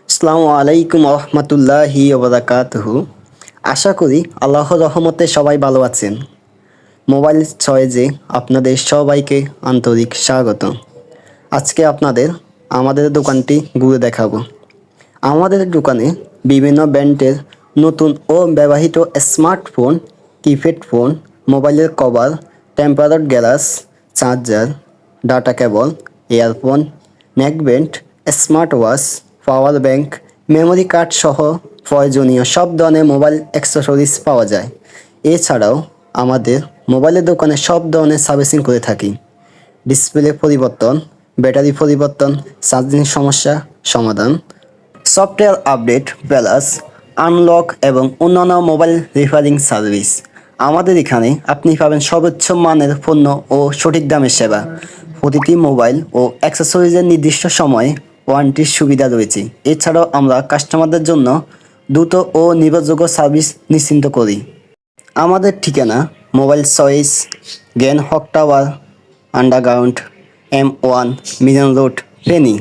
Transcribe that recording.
আসসালামু আলাইকুম রহমতুল্লাহি ওবারাকাতুহু। আশা করি আল্লাহর রহমতে সবাই ভালো আছেন। মোবাইল চয়েজে আপনাদের সবাইকে আন্তরিক স্বাগত। আজকে আমাদের দোকানটি ঘুরে দেখাবো। আমাদের দোকানে বিভিন্ন ব্র্যান্ডের নতুন ও ব্যবহৃত স্মার্টফোন, কিপ্যাড ফোন, মোবাইলের cover, tempered glass, charger, data cable, earphone, neckband, smart watch, power bank, memory card সহ প্রয়োজনীয় সব ধরনের মোবাইল অ্যাক্সেসরিজ পাওয়া যায়। এছাড়াও আমাদের মোবাইলের দোকানে সব ধরনের সার্ভিসিং করে থাকি। ডিসপ্লে পরিবর্তন, ব্যাটারি পরিবর্তন, চার্জিং সমস্যা সমাধান, সফটওয়্যার আপডেট প্লাস আনলক এবং অন্যান্য মোবাইল রিপেয়ারিং সার্ভিস। আমাদের এখানে আপনি পাবেন সর্বোচ্চ মানের পণ্য ও সঠিক দামের সেবা। প্রতিটি মোবাইল ও অ্যাক্সেসরিজের নির্দিষ্ট সময়ে ওয়ারেন্টির সুবিধা রয়েছে। এছাড়াও আমরা কাস্টমারদের জন্য দ্রুত ও নির্ভরযোগ্য সার্ভিস নিশ্চিন্ত করি। আমাদের ঠিকানা মোবাইল চয়েস, জ্ঞান হক টাওয়ার, আন্ডারগ্রাউন্ড, M1 মিলন রোড, ফেনী।